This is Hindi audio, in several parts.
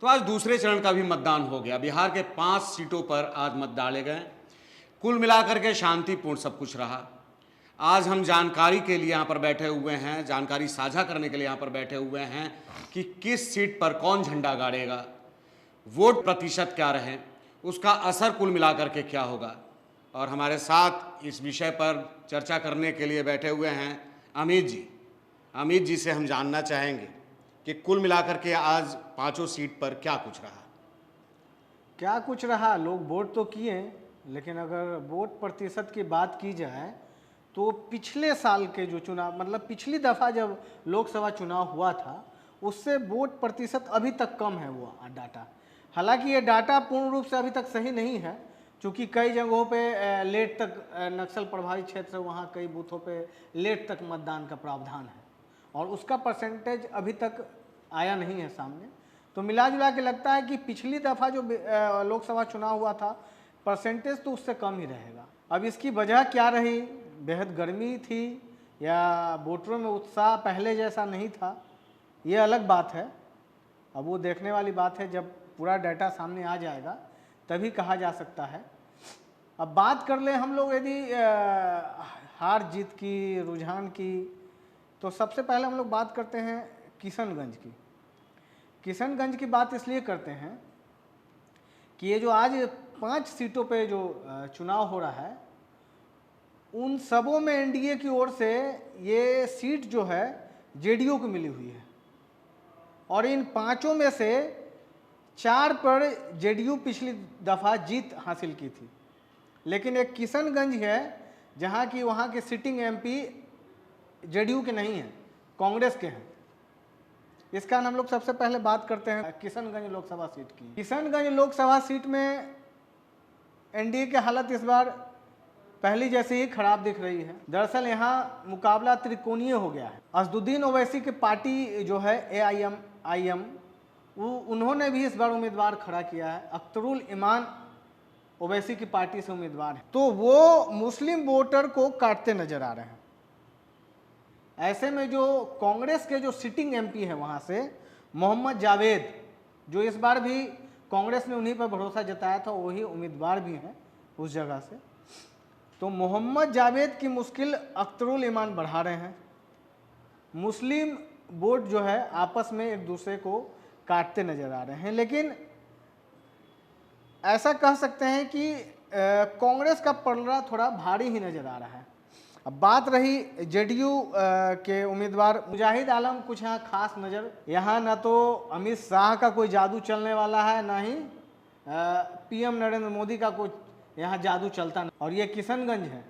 तो आज दूसरे चरण का भी मतदान हो गया। बिहार के 5 सीटों पर आज मत डाले गए। कुल मिलाकर के शांतिपूर्ण सब कुछ रहा। आज हम जानकारी के लिए यहाँ पर बैठे हुए हैं, जानकारी साझा करने के लिए यहाँ पर बैठे हुए हैं कि किस सीट पर कौन झंडा गाड़ेगा, वोट प्रतिशत क्या रहे, उसका असर कुल मिलाकर के क्या होगा। और हमारे साथ इस विषय पर चर्चा करने के लिए बैठे हुए हैं अमित जी। अमित जी से हम जानना चाहेंगे कि कुल मिलाकर के आज 5 सीट पर क्या कुछ रहा। क्या कुछ रहा, लोग वोट तो किए, लेकिन अगर वोट प्रतिशत की बात की जाए तो पिछले साल के जो चुनाव, मतलब पिछली दफ़ा जब लोकसभा चुनाव हुआ था, उससे वोट प्रतिशत अभी तक कम है वो डाटा। हालांकि ये डाटा पूर्ण रूप से अभी तक सही नहीं है, क्योंकि कई जगहों पे लेट तक नक्सल प्रभावित क्षेत्र, वहाँ कई बूथों पे लेट तक मतदान का प्रावधान है और उसका परसेंटेज अभी तक आया नहीं है सामने। तो मिला जुला के लगता है कि पिछली दफ़ा जो लोकसभा चुनाव हुआ था, परसेंटेज तो उससे कम ही रहेगा। अब इसकी वजह क्या रही, बेहद गर्मी थी या वोटरों में उत्साह पहले जैसा नहीं था, ये अलग बात है। अब वो देखने वाली बात है, जब पूरा डाटा सामने आ जाएगा तभी कहा जा सकता है। अब बात कर लें हम लोग यदि हार जीत की, रुझान की, तो सबसे पहले हम लोग बात करते हैं किशनगंज की। किशनगंज की बात इसलिए करते हैं कि ये जो आज 5 सीटों पे जो चुनाव हो रहा है, उन सबों में एनडीए की ओर से ये सीट जो है जेडीयू को मिली हुई है और इन 5 में से 4 पर जेडीयू पिछली दफ़ा जीत हासिल की थी। लेकिन एक किशनगंज है जहाँ की वहाँ के सिटिंग एमपी जेडीयू के नहीं हैं, कांग्रेस के हैं। इस कारण हम लोग सबसे पहले बात करते हैं किशनगंज लोकसभा सीट की। किशनगंज लोकसभा सीट में एनडीए की हालत इस बार पहली जैसे ही खराब दिख रही है। दरअसल यहाँ मुकाबला त्रिकोणीय हो गया है। असदुद्दीन ओवैसी की पार्टी जो है AIM, उन्होंने भी इस बार उम्मीदवार खड़ा किया है। अख्तरुल ईमान ओवैसी की पार्टी से उम्मीदवार है, तो वो मुस्लिम वोटर को काटते नजर आ रहे हैं। ऐसे में जो कांग्रेस के जो सिटिंग एमपी है वहाँ से मोहम्मद जावेद, जो इस बार भी कांग्रेस ने उन्हीं पर भरोसा जताया था, वही उम्मीदवार भी हैं उस जगह से। तो मोहम्मद जावेद की मुश्किल अख्तरुल ईमान बढ़ा रहे हैं। मुस्लिम वोट जो है आपस में एक दूसरे को काटते नजर आ रहे हैं। लेकिन ऐसा कह सकते हैं कि कांग्रेस का पलड़ा थोड़ा भारी ही नजर आ रहा है। अब बात रही जेडीयू के उम्मीदवार मुजाहिद आलम, कुछ यहाँ खास नज़र, यहाँ ना तो अमित शाह का कोई जादू चलने वाला है, ना ही पीएम नरेंद्र मोदी का कोई यहाँ जादू चलता नहीं। और ये किशनगंज है,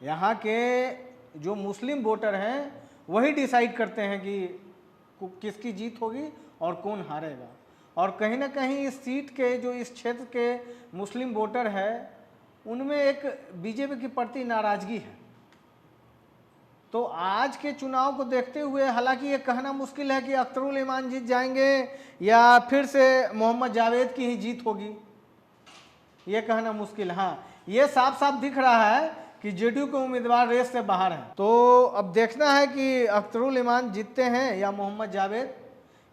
यहाँ के जो मुस्लिम वोटर हैं वही डिसाइड करते हैं कि किसकी जीत होगी और कौन हारेगा। और कहीं ना कहीं इस सीट के जो इस क्षेत्र के मुस्लिम वोटर है, उनमें एक बीजेपी के प्रति नाराजगी है। तो आज के चुनाव को देखते हुए हालांकि ये कहना मुश्किल है कि अख्तरुल ईमान जीत जाएंगे या फिर से मोहम्मद जावेद की ही जीत होगी, ये कहना मुश्किल। हाँ, ये साफ साफ दिख रहा है कि जेडीयू के उम्मीदवार रेस से बाहर हैं। तो अब देखना है कि अख्तरुल ईमान जीतते हैं या मोहम्मद जावेद,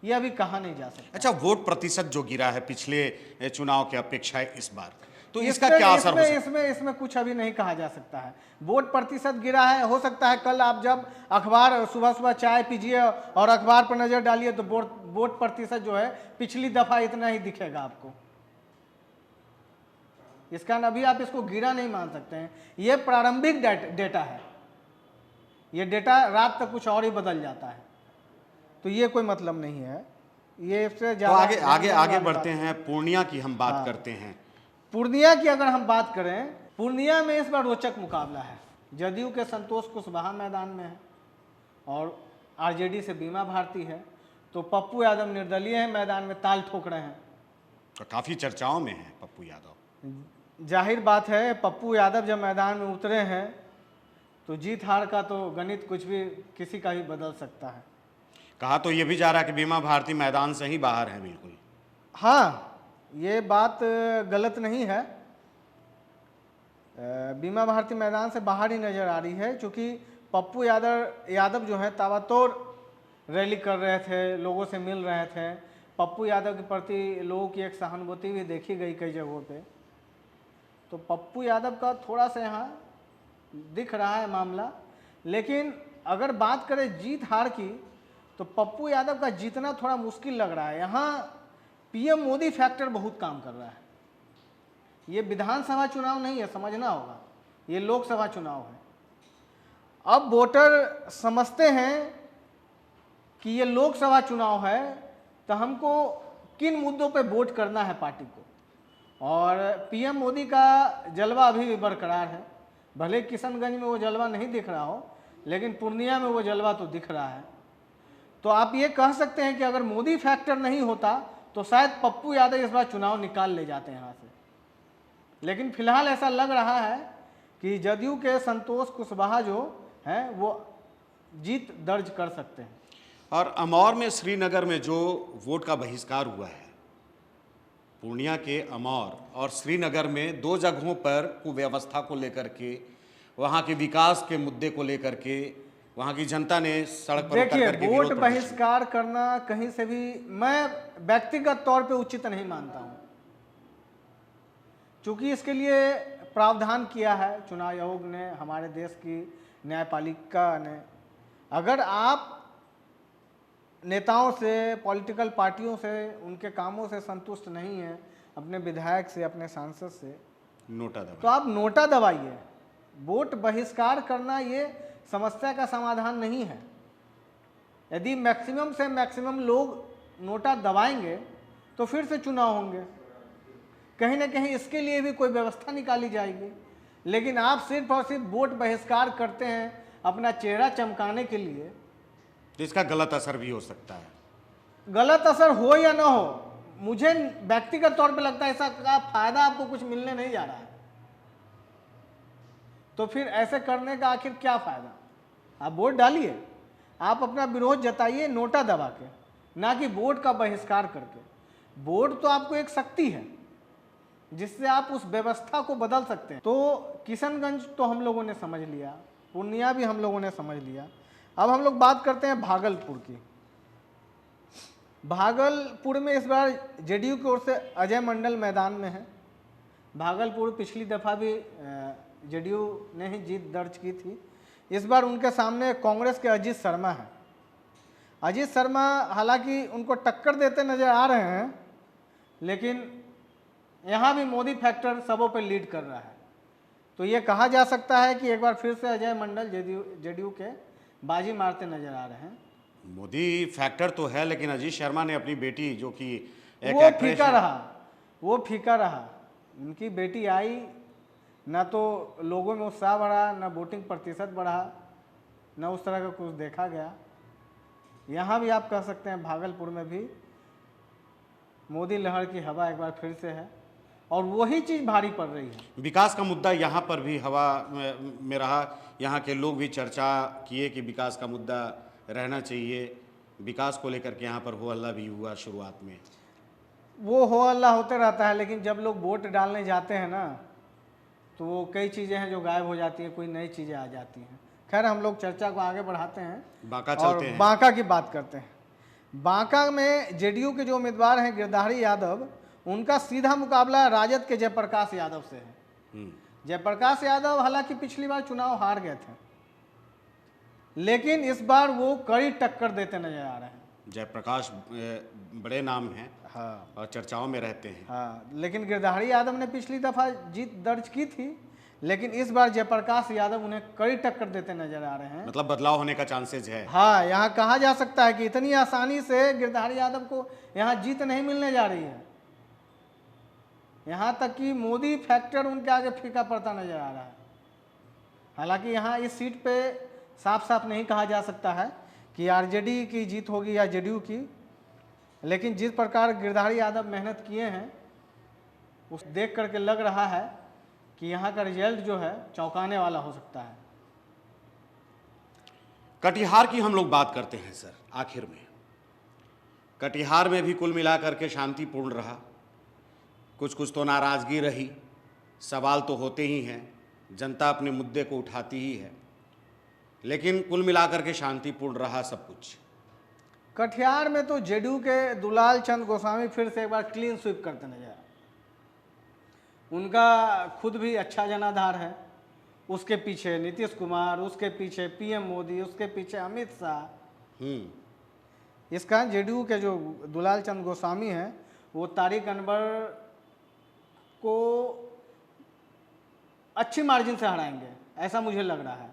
ये अभी कहा नहीं जा सकता। अच्छा, वोट प्रतिशत जो गिरा है पिछले चुनाव के अपेक्षा इस बार, तो इसका क्या असर हो सकता है? इसमें कुछ अभी नहीं कहा जा सकता है। वोट प्रतिशत गिरा है, हो सकता है कल आप जब अखबार सुबह सुबह चाय पीजिए और अखबार पर नजर डालिए तो वोट प्रतिशत जो है पिछली दफा इतना ही दिखेगा आपको। इस कारण अभी आप इसको गिरा नहीं मान सकते हैं। ये प्रारंभिक डेटा है, ये डेटा रात तक कुछ और ही बदल जाता है, तो ये कोई मतलब नहीं है। ये इससे तो आगे बढ़ते हैं। पूर्णिया की हम बात करते हैं। पूर्णिया की अगर हम बात करें, पूर्णिया में इस बार रोचक मुकाबला है। जदयू के संतोष कुशवाहा मैदान में है और आरजेडी से बीमा भारती है। तो पप्पू यादव निर्दलीय है, मैदान में ताल ठोक रहे हैं। तो काफ़ी चर्चाओं में है पप्पू यादव। जाहिर बात है, पप्पू यादव जब मैदान में उतरे हैं तो जीत हार का तो गणित कुछ भी किसी का भी बदल सकता है। कहा तो ये भी जा रहा है कि बीमा भारती मैदान से ही बाहर है बिल्कुल। हाँ, ये बात गलत नहीं है। बीमा भारती मैदान से बाहर ही नज़र आ रही है, क्योंकि पप्पू यादव जो है ताबड़तोड़ रैली कर रहे थे, लोगों से मिल रहे थे, पप्पू यादव के प्रति लोगों की एक सहानुभूति भी देखी गई कई जगहों पे। तो पप्पू यादव का थोड़ा सा यहाँ दिख रहा है मामला। लेकिन अगर बात करें जीत हार की, तो पप्पू यादव का जीतना थोड़ा मुश्किल लग रहा है। यहाँ पीएम मोदी फैक्टर बहुत काम कर रहा है। ये विधानसभा चुनाव नहीं है, समझना होगा, ये लोकसभा चुनाव है। अब वोटर समझते हैं कि ये लोकसभा चुनाव है, तो हमको किन मुद्दों पे वोट करना है पार्टी को। और पीएम मोदी का जलवा अभी भी बरकरार है। भले किशनगंज में वो जलवा नहीं दिख रहा हो, लेकिन पूर्णिया में वो जलवा तो दिख रहा है। तो आप ये कह सकते हैं कि अगर मोदी फैक्टर नहीं होता तो शायद पप्पू यादव इस बार चुनाव निकाल ले जाते हैं यहाँ से। लेकिन फिलहाल ऐसा लग रहा है कि जदयू के संतोष कुशवाहा जो हैं वो जीत दर्ज कर सकते हैं। और अमौर में, श्रीनगर में जो वोट का बहिष्कार हुआ है, पूर्णिया के अमौर और श्रीनगर में 2 जगहों पर कुव्यवस्था को लेकर के, वहाँ के विकास के मुद्दे को लेकर के वहाँ की जनता ने सड़क पर उतर करके देखिए, वोट बहिष्कार करना कहीं से भी मैं व्यक्तिगत तौर पे उचित नहीं मानता हूँ, क्योंकि इसके लिए प्रावधान किया है चुनाव आयोग ने, हमारे देश की न्यायपालिका ने। अगर आप नेताओं से, पॉलिटिकल पार्टियों से, उनके कामों से संतुष्ट नहीं हैं, अपने विधायक से, अपने सांसद से, नोटा दबाइए, तो आप नोटा दबाइए। वोट बहिष्कार करना ये समस्या का समाधान नहीं है। यदि मैक्सिमम से मैक्सिमम लोग नोटा दबाएंगे तो फिर से चुनाव होंगे। कहीं ना कहीं इसके लिए भी कोई व्यवस्था निकाली जाएगी। लेकिन आप सिर्फ और सिर्फ वोट बहिष्कार करते हैं अपना चेहरा चमकाने के लिए, तो इसका गलत असर भी हो सकता है। गलत असर हो या ना हो, मुझे व्यक्तिगत तौर पे लगता है ऐसा का फायदा आपको कुछ मिलने नहीं जा रहा है। तो फिर ऐसे करने का आखिर क्या फायदा। आप वोट डालिए, आप अपना विरोध जताइए नोटा दबा के, ना कि वोट का बहिष्कार करके। वोट तो आपको एक शक्ति है जिससे आप उस व्यवस्था को बदल सकते हैं। तो किशनगंज तो हम लोगों ने समझ लिया, पूर्णिया भी हम लोगों ने समझ लिया। अब हम लोग बात करते हैं भागलपुर की। भागलपुर में इस बार जेडीयू की ओर से अजय मंडल मैदान में है। भागलपुर पिछली दफ़ा भी जेडीयू ने ही जीत दर्ज की थी। इस बार उनके सामने कांग्रेस के अजीत शर्मा हैं। अजीत शर्मा हालांकि उनको टक्कर देते नज़र आ रहे हैं, लेकिन यहाँ भी मोदी फैक्टर सबों पर लीड कर रहा है। तो ये कहा जा सकता है कि एक बार फिर से अजय मंडल जेडीयू के बाजी मारते नजर आ रहे हैं। मोदी फैक्टर तो है, लेकिन अजीत शर्मा ने अपनी बेटी, जो कि एक वो एक्ट्रेस फीका है, रहा, वो फीका रहा। उनकी बेटी आई, ना तो लोगों में उत्साह बढ़ा, ना वोटिंग प्रतिशत बढ़ा, ना उस तरह का कुछ देखा गया। यहाँ भी आप कह सकते हैं भागलपुर में भी मोदी लहर की हवा एक बार फिर से है और वही चीज़ भारी पड़ रही है। विकास का मुद्दा यहाँ पर भी हवा में रहा। यहाँ के लोग भी चर्चा किए कि विकास का मुद्दा रहना चाहिए। विकास को लेकर के यहाँ पर हो हल्ला भी हुआ शुरुआत में। वो हो हल्ला होते रहता है, लेकिन जब लोग वोट डालने जाते हैं ना, तो वो कई चीज़ें हैं जो गायब हो जाती हैं, कोई नई चीज़ें आ जाती हैं। खैर, हम लोग चर्चा को आगे बढ़ाते हैं, बांका और चलते हैं। बांका की बात करते हैं। बांका में जेडीयू के जो उम्मीदवार हैं गिरधारी यादव, उनका सीधा मुकाबला राजद के जयप्रकाश यादव से है। जयप्रकाश यादव हालांकि पिछली बार चुनाव हार गए थे, लेकिन इस बार वो कड़ी टक्कर देते नजर आ रहे हैं। जयप्रकाश बड़े नाम हैं, हाँ, और चर्चाओं में रहते हैं। हाँ, लेकिन गिरधारी यादव ने पिछली दफ़ा जीत दर्ज की थी, लेकिन इस बार जयप्रकाश यादव उन्हें कड़ी टक्कर देते नजर आ रहे हैं। मतलब बदलाव होने का चांसेस है। हाँ, यहाँ कहा जा सकता है कि इतनी आसानी से गिरधारी यादव को यहाँ जीत नहीं मिलने जा रही है। यहाँ तक कि मोदी फैक्टर उनके आगे फीका पड़ता नजर आ रहा है। हालांकि यहाँ इस सीट पे साफ साफ नहीं कहा जा सकता है कि आरजेडी की जीत होगी या जेडीयू की, लेकिन जिस प्रकार गिरधारी यादव मेहनत किए हैं उस देख करके लग रहा है कि यहाँ का रिजल्ट जो है चौंकाने वाला हो सकता है। कटिहार की हम लोग बात करते हैं सर। आखिर में कटिहार में भी कुल मिलाकर के शांतिपूर्ण रहा। कुछ कुछ तो नाराज़गी रही, सवाल तो होते ही हैं, जनता अपने मुद्दे को उठाती ही है, लेकिन कुल मिलाकर के शांतिपूर्ण रहा सब कुछ। कटिहार में तो जेडीयू के दुलाल चंद गोस्वामी फिर से एक बार क्लीन स्वीप करते नजर आए। उनका खुद भी अच्छा जनाधार है, उसके पीछे नीतीश कुमार, उसके पीछे पीएम मोदी, उसके पीछे अमित शाह। इस कारण जेडीयू के जो दुलाल चंद गोस्वामी हैं वो तारिक अनवर को अच्छी मार्जिन से हराएंगे, ऐसा मुझे लग रहा है।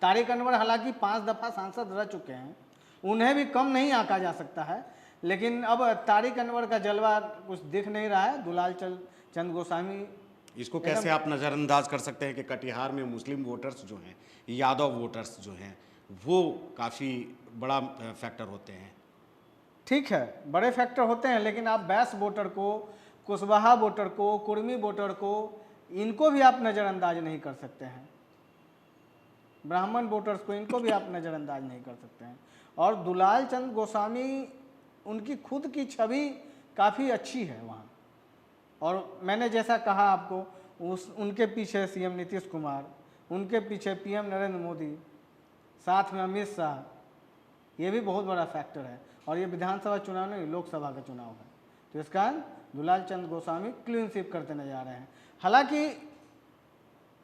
तारिक अनवर हालांकि 5 दफ़ा सांसद रह चुके हैं, उन्हें भी कम नहीं आंका जा सकता है, लेकिन अब तारिक अनवर का जलवा कुछ दिख नहीं रहा है। दुलाल चंद गोस्वामी इसको कैसे आप नज़रअंदाज कर सकते हैं कि कटिहार में मुस्लिम वोटर्स जो हैं, यादव वोटर्स जो हैं, वो काफ़ी बड़ा फैक्टर होते हैं। ठीक है, बड़े फैक्टर होते हैं, लेकिन आप बैस वोटर को, कुशवाहा वोटर को, कुर्मी वोटर को, इनको भी आप नज़रअंदाज नहीं कर सकते हैं। ब्राह्मण वोटर्स को, इनको भी आप नज़रअंदाज नहीं कर सकते हैं। और दुलाल चंद गोस्वामी, उनकी खुद की छवि काफ़ी अच्छी है वहाँ। और मैंने जैसा कहा आपको, उनके पीछे सीएम नीतीश कुमार, उनके पीछे पीएम नरेंद्र मोदी, साथ में अमित शाह, ये भी बहुत बड़ा फैक्टर है। और ये विधानसभा चुनाव नहीं, लोकसभा का चुनाव है, तो इस कारण दुलाल चंद गोस्वामी क्लीन स्वीप करते नजर आ रहे हैं। हालांकि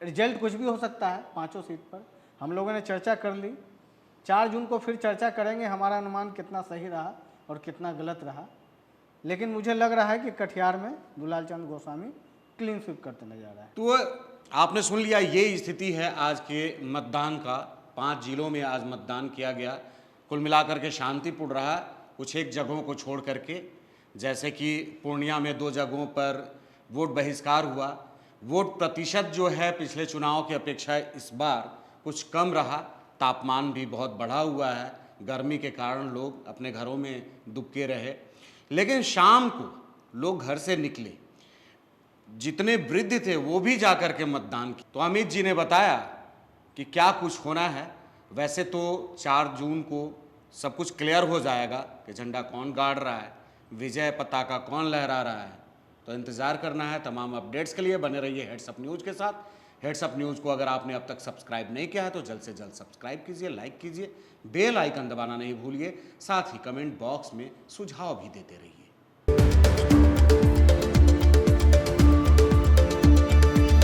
रिजल्ट कुछ भी हो सकता है 5 सीट पर। हम लोगों ने चर्चा कर ली, 4 जून को फिर चर्चा करेंगे हमारा अनुमान कितना सही रहा और कितना गलत रहा। लेकिन मुझे लग रहा है कि कटिहार में दुलाल चंद गोस्वामी क्लीन स्वीप करते नजर आ रहा है। तो आपने सुन लिया, ये स्थिति है आज के मतदान का। 5 जिलों में आज मतदान किया गया। कुल मिलाकर के शांतिपूर्ण रहा, कुछ एक जगहों को छोड़ करके, जैसे कि पूर्णिया में 2 जगहों पर वोट बहिष्कार हुआ। वोट प्रतिशत जो है पिछले चुनाव की अपेक्षा इस बार कुछ कम रहा। तापमान भी बहुत बढ़ा हुआ है, गर्मी के कारण लोग अपने घरों में दुबके रहे। लेकिन शाम को लोग घर से निकले, जितने वृद्ध थे वो भी जाकर के मतदान किए। तो अमित जी ने बताया कि क्या कुछ होना है। वैसे तो 4 जून को सब कुछ क्लियर हो जाएगा कि झंडा कौन गाड़ रहा है, विजय पताका कौन लहरा रहा है। तो इंतज़ार करना है। तमाम अपडेट्स के लिए बने रहिए हेड्सअप न्यूज़ के साथ। हेड्सअप न्यूज़ को अगर आपने अब तक सब्सक्राइब नहीं किया है तो जल्द से जल्द सब्सक्राइब कीजिए, लाइक कीजिए, बेल आइकन दबाना नहीं भूलिए। साथ ही कमेंट बॉक्स में सुझाव भी देते रहिए।